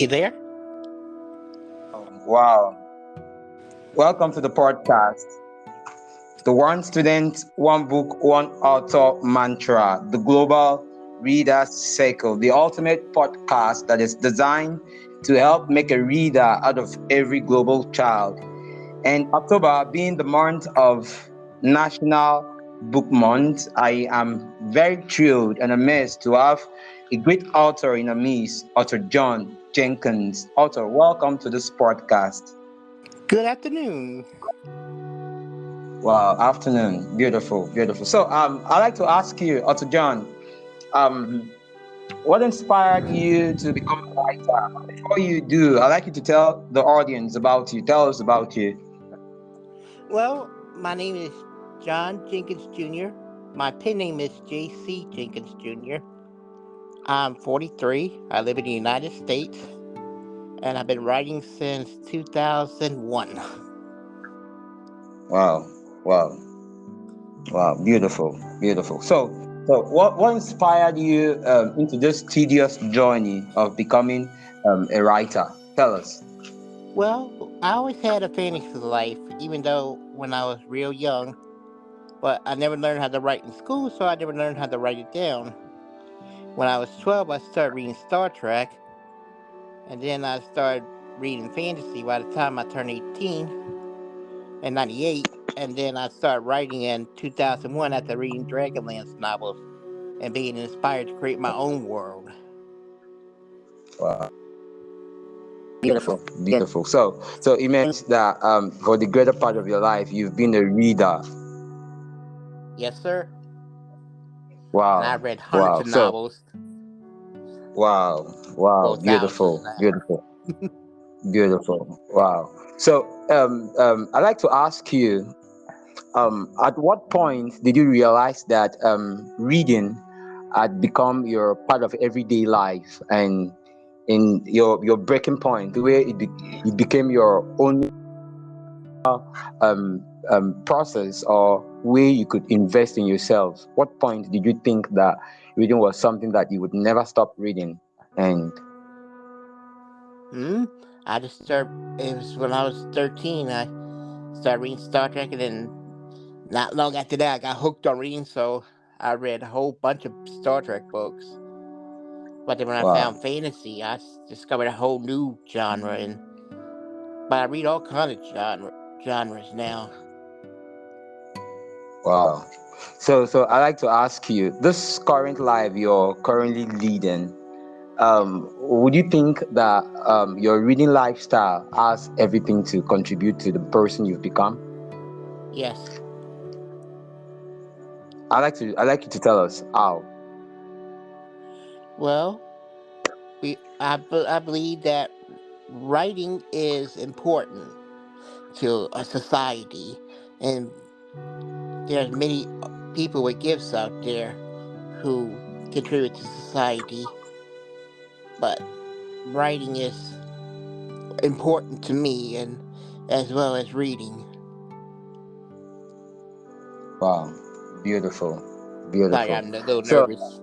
You there? Wow. Welcome to the podcast. The One Student, One Book, One Author mantra, the Global Reader's Circle, the ultimate podcast that is designed to help make a reader out of every global child. And October being the month of National Book Month, I am very thrilled and amazed to have a great author in our midst, author John Jenkins. Author, welcome to this podcast. Good afternoon. Wow, afternoon. Beautiful, beautiful. So, I'd like to ask you, author John, um, what inspired you to become a writer? Before you do, I'd like you to tell the audience about you. Tell us about you. Well, my name is John Jenkins Jr. My pen name is J.C. Jenkins Jr. I'm 43. I live in the United States, and I've been writing since 2001. Wow, wow, wow, beautiful, beautiful. So what inspired you into this tedious journey of becoming a writer? Tell us. Well, I always had a fantasy life, even though when I was real young, but I never learned how to write in school, so I never learned how to write it down. When I was 12, I started reading Star Trek, and then I started reading fantasy by the time I turned 18 in 98. And then I started writing in 2001 after reading Dragonlance novels and being inspired to create my own world. Wow. Beautiful, beautiful. So it means that for the greater part of your life, you've been a reader. Yes, sir. And I Wow, read hundreds wow. of novels. Wow, wow, Well, thousands beautiful, now. beautiful, beautiful. Wow. So, I'd like to ask you, at what point did you realize that reading had become your part of everyday life and in your breaking point, where it became your own process or way you could invest in yourself? What point did you think that reading was something that you would never stop reading? And Hmm? I just started, it was when I was 13, I started reading Star Trek, and then not long after that, I got hooked on reading, so I read a whole bunch of Star Trek books. But then when I wow, found fantasy, discovered a whole new genre, but I read all kind of genres now. wow. So I like to ask you, this current life you're currently leading, would you think that your reading lifestyle has everything to contribute to the person you've become? Yes. I like you to tell us how. Well, I believe that writing is important to a society, and there's many people with gifts out there who contribute to society, but writing is important to me, and as well as reading. Wow, beautiful, Sorry, beautiful. I'm a little So nervous.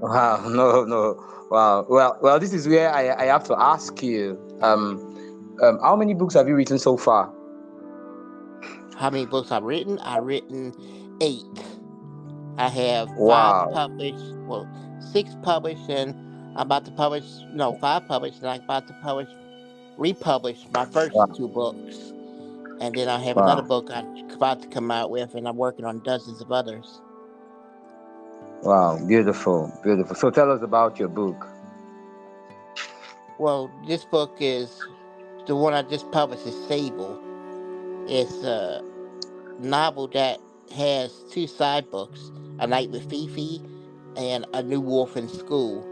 wow, no, wow. Well, this is where I have to ask you, how many books have you written so far? How many books I've written? I've written 8. I have 5 Wow, published, well, 6 published, and I'm about to publish, no, 5 published, and I'm about to republish my first wow, 2 books. And then I have another wow, book I'm about to come out with, and I'm working on dozens of others. wow, beautiful, beautiful. So tell us about your book. Well, this book is the one I just published is Sable. It's a novel that has 2 side books, A Night with Fifi and A New Wolf in School.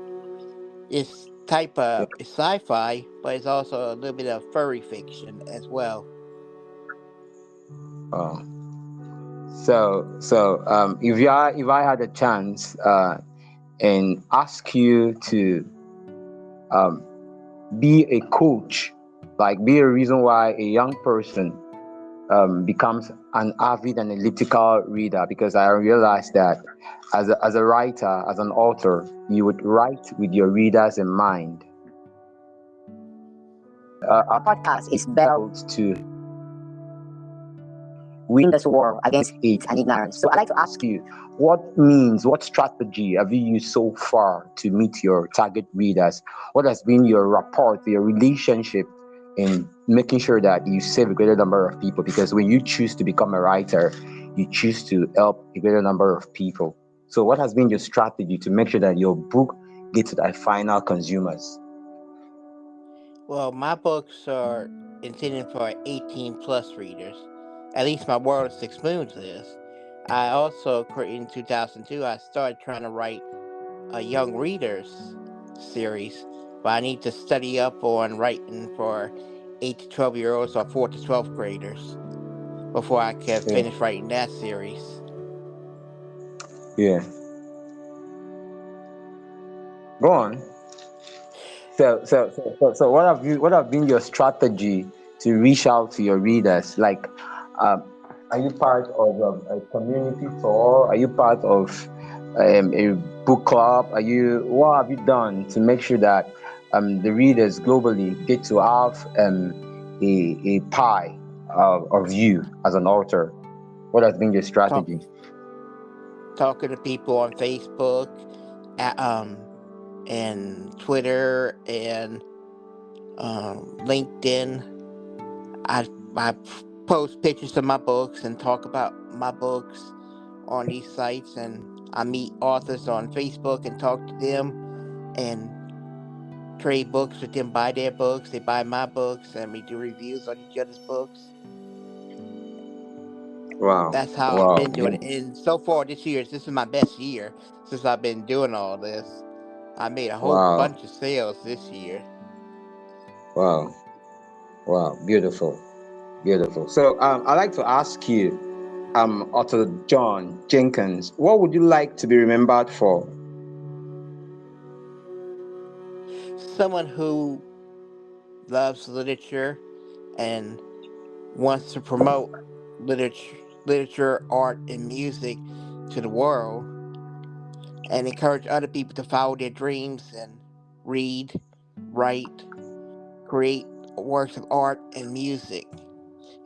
It's type of it's sci-fi, but it's also a little bit of furry fiction as well. Wow. So if I had a chance and ask you to um, be a coach, like be a reason why a young person becomes an avid and elliptical reader, because I realized that as a writer, as an author, you would write with your readers in mind. Our podcast is built to win this war against hate and ignorance. So I'd like to ask you, what strategy have you used so far to meet your target readers? What has been your rapport, your relationship in making sure that you save a greater number of people? Because when you choose to become a writer, you choose to help a greater number of people. So what has been your strategy to make sure that your book gets to the final consumers? Well, my books are intended for 18 plus readers. At least my World of Six Moons is. I also, in 2002, I started trying to write a young readers series, but I need to study up on writing for 8 to 12 year olds or 4 to 12th graders before I can Yeah. finish writing that series. Yeah. Go on. So what have been your strategy to reach out to your readers? Like, um, are you part of a community tour? Are you part of a book club? What have you done to make sure that the readers globally get to have a pie of you as an author? What has been your Talk, strategy? talking to people on Facebook, a- um, and Twitter and LinkedIn. I post pictures of my books and talk about my books on these sites, and I meet authors on Facebook and talk to them and trade books with them. Buy their books, they buy my books, and we do reviews on each other's books. Wow, That's how I've wow, been doing it. And so far this year, this is my best year since I've been doing all this. I made a whole wow, bunch of sales this year. wow, wow, beautiful. Beautiful. So I'd like to ask you, Author John Jenkins, what would you like to be remembered for? Someone who loves literature and wants to promote literature, art, and music to the world, and encourage other people to follow their dreams and read, write, create works of art and music,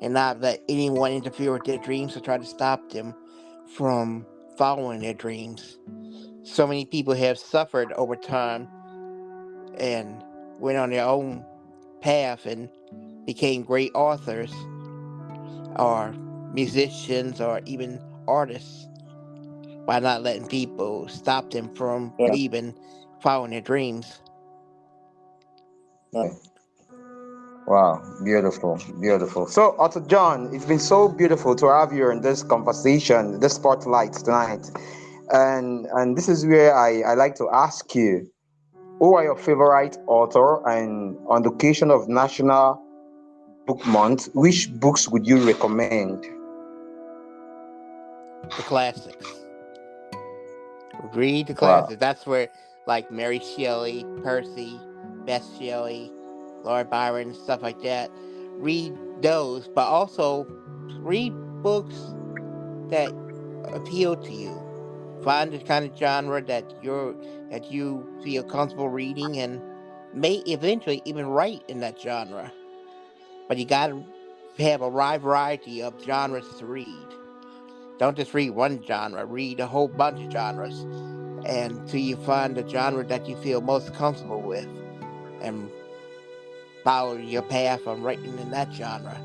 and not let anyone interfere with their dreams or try to stop them from following their dreams. So many people have suffered over time and went on their own path and became great authors or musicians or even artists by not letting people stop them from Yeah, believing, following their dreams. yeah. Wow, beautiful, beautiful. So, Author John, it's been so beautiful to have you in this conversation, this spotlight tonight. And this is where I like to ask you, who are your favorite author? And on the occasion of National Book Month, which books would you recommend? The classics. Read the Wow, classics. That's where, like Mary Shelley, Percy, Bess Shelley, Lord Byron, stuff like that. Read those, but also read books that appeal to you. Find the kind of genre that you feel comfortable reading, and may eventually even write in that genre. But you got to have a wide variety of genres to read. Don't just read one genre. Read a whole bunch of genres until you find the genre that you feel most comfortable with, and follow your path on writing in that genre.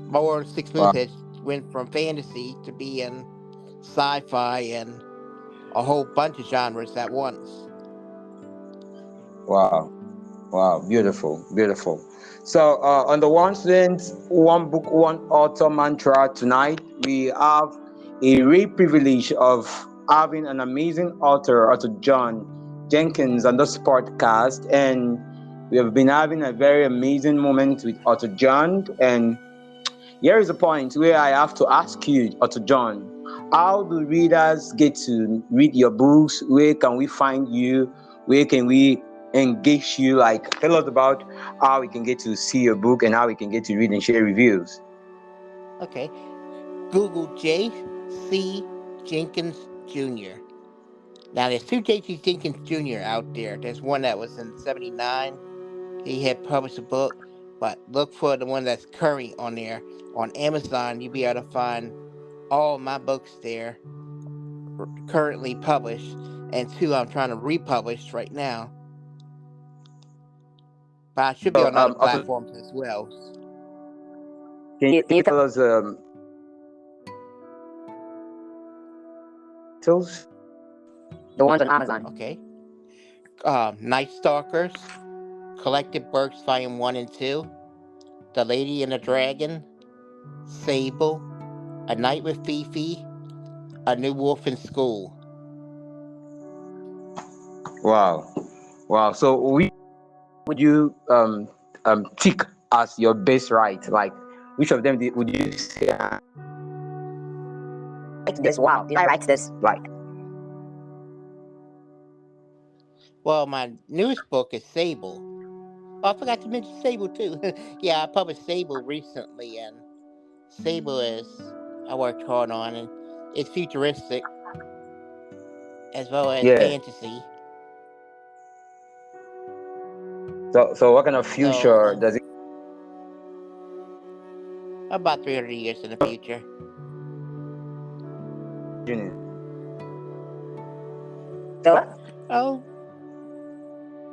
More Six wow, Moons has went from fantasy to being sci-fi and a whole bunch of genres at once. wow. Wow, beautiful, beautiful. So, on the one student, one book, one author mantra tonight, we have a rare privilege of having an amazing author, Author John Jenkins, on this podcast. And we have been having a very amazing moment with Author John. And here is a point where I have to ask you, Author John, how do readers get to read your books? Where can we find you? Where can we engage you? Like, tell us about how we can get to see your book and how we can get to read and share reviews. Okay, Google J.C. Jenkins Jr. Now there's two J.C. Jenkins Jr. out there. There's one that was in '79, He had published a book, but look for the one that's current on there. On Amazon, you'll be able to find all my books there currently published, and two I'm trying to republish right now. But I should be So, on other also, platforms as well. can you tell us titles? The ones on Amazon. Okay. Night Stalkers, Collected Works Volume 1 and 2, The Lady and the Dragon, Sable, A Night with Fifi, A New Wolf in School. Wow, wow. So, would you tick as your best right? Like, which of them would you say? Write this. Wow, did I write this? Like, Well, my newest book is Sable. Oh, I forgot to mention Sable too. Yeah, I published Sable recently, and Sable is I worked hard on, and it's futuristic as well as yeah. fantasy. So what kind of future So does it? about 300 years in the future. So what? Oh,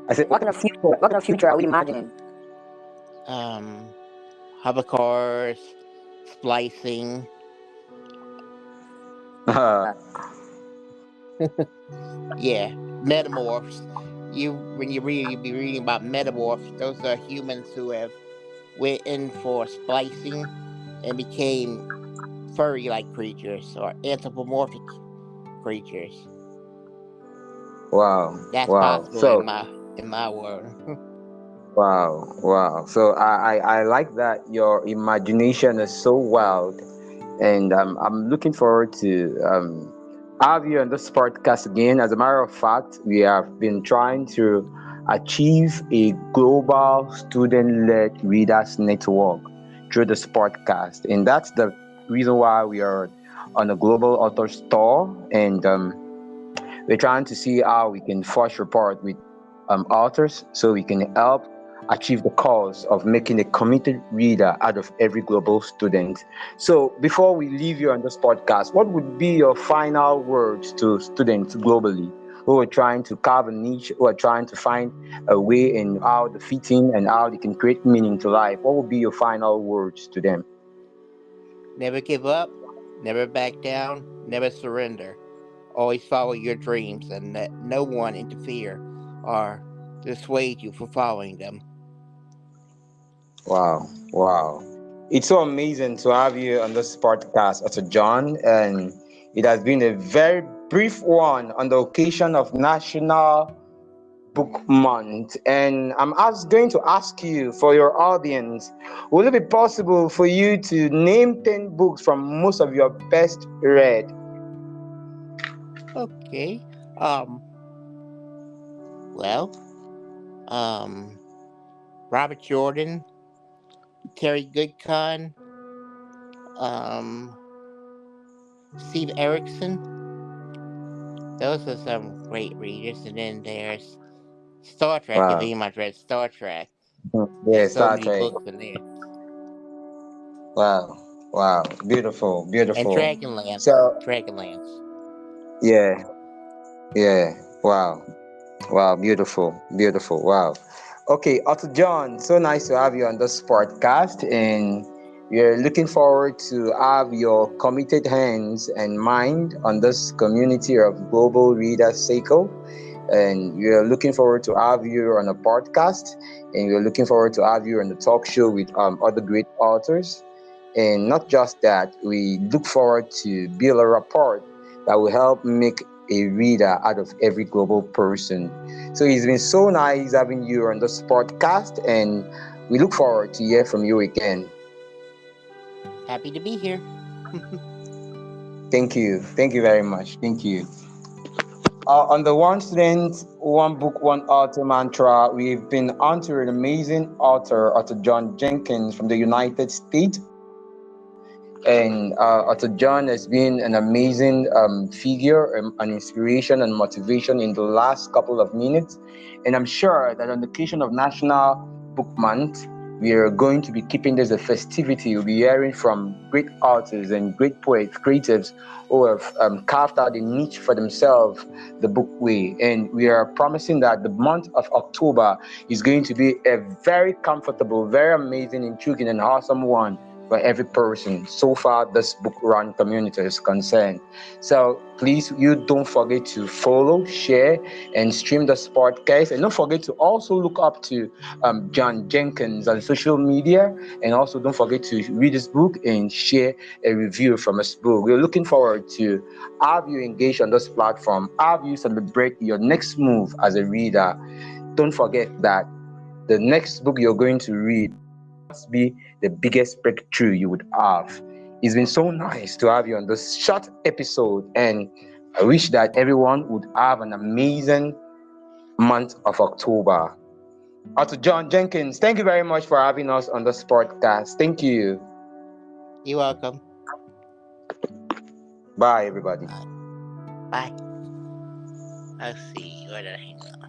I said, what kind of future? What kind of future are we imagining? um, hover cars, splicing. Yeah, metamorphs. When you read, you'll be reading about metamorphs. Those are humans who have went in for splicing and became furry-like creatures or anthropomorphic creatures. Wow, That's wow. possible So in my world. wow, wow. So I like that your imagination is so wild, and I'm looking forward to have you on this podcast again. As a matter of fact, we have been trying to achieve a global student-led readers network through this podcast, and that's the reason why we are on a global author store, and we're trying to see how we can forge rapport with authors so we can help achieve the cause of making a committed reader out of every global student. So, before we leave you on this podcast, what would be your final words to students globally who are trying to carve a niche, who are trying to find a way in how to fit in and how they can create meaning to life? What would be your final words to them? Never give up, never back down, never surrender. Always follow your dreams and let no one interfere or dissuade you from following them. Wow, wow. It's so amazing to have you on this podcast, Otto John, and it has been a very brief one on the occasion of National Book Month. And going to ask you for your audience, will it be possible for you to name 10 books from most of your best read? Okay. Um. Well. Um. Robert Jordan, Terry Goodkind, um, Steve Erickson. Those are some great readers. And then there's Star Trek. If Wow. you might read Star Trek, Yeah, there's so Star many Trek. books in there. Wow. Wow. Beautiful. And Beautiful. Dragonlance. So, Dragonlance. yeah. Yeah. Wow. Wow, beautiful, beautiful. Wow. Okay, Otto John, so nice to have you on this podcast, and we're looking forward to have your committed hands and mind on this community of global readers cycle. And we're looking forward to have you on a podcast, and we're looking forward to have you on the talk show with other great authors. And not just that, we look forward to build a rapport that will help make a reader out of every global person. So it's been so nice having you on this podcast, and we look forward to hear from you again. Happy to be here. Thank you. Thank you very much. Thank you. On the one student, one book, one author mantra, we've been on to an amazing author John Jenkins from the United States. And Otto John has been an amazing figure, an inspiration and motivation in the last couple of minutes. And I'm sure that on the occasion of National Book Month. We are going to be keeping this a festivity. You'll be hearing from great artists and great poets, creatives who have carved out a niche for themselves the book way. And we are promising that the month of October is going to be a very comfortable, very amazing, intriguing, and awesome one for every person. So far, this book run community is concerned. So please, you don't forget to follow, share, and stream this podcast. And don't forget to also look up to John Jenkins on social media. And also don't forget to read his book and share a review from his book. We're looking forward to have you engage on this platform, have you celebrate your next move as a reader. Don't forget that the next book you're going to read must be the biggest breakthrough you would have. It's been so nice to have you on this short episode, and I wish that everyone would have an amazing month of October. Also, John Jenkins, thank you very much for having us on this podcast. Thank you. You're welcome. Bye, everybody. Bye. Bye. Let's see. Where did I hang up?